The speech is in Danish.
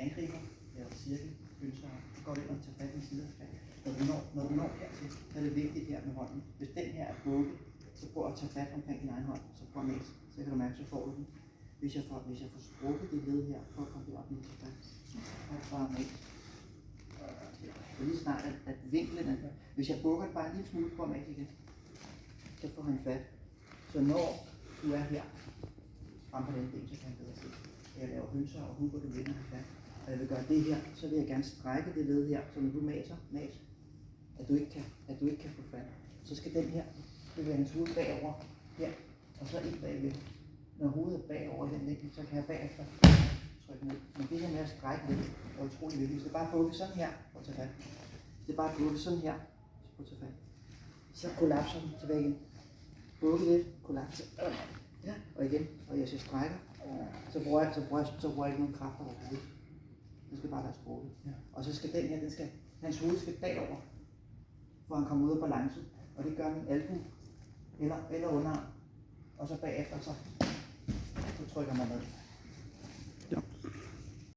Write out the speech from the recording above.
angriber, laver cirkel, ønsker, så går det ind og tager fat i en side af fat. Når du når hertil, så er det vigtigt her med hånden. Hvis den her er bukket, så prøv at tage fat omkring din egen hånd, så prøv at mase. Så kan du mærke, så får du den. Hvis jeg får strukket det led her, prøv at komme det op lige til fat. Og bare mase. Og lige snart, at vinklen er, hvis jeg bukker det bare en lille smule på mase igen, så får han fat. Så når du er her, frem på den ben, så kan han bedre se. Jeg laver hønser og hugger, du vinder have fat. Og jeg vil gøre det her, så vil jeg gerne strække det led her, så når du maser, at du ikke kan få fat. Så skal den her bevæge hans hoved bagover her, og så ind bagved. Når hovedet er bagover i den vinkel, så kan jeg bagefter trykke ned. Men det her med at strække lidt er utrolig vigtigt. Hvis det bare bukke sådan her, og tage fat. Hvis det bare bukke sådan her, så prøv at tage fat. Så kollapser den tilbage igen. Bukke lidt, kollapse. Ja, og igen, og jeg strækker, så bruger jeg ikke nogen kræfter overhovedet. Den skal bare være sprukket. Ja. Og så skal den her, hans hoved skal bagover, for han kommer ud af balance. Og det gør min albu eller underarm. Og så bagefter, så trykker man ned.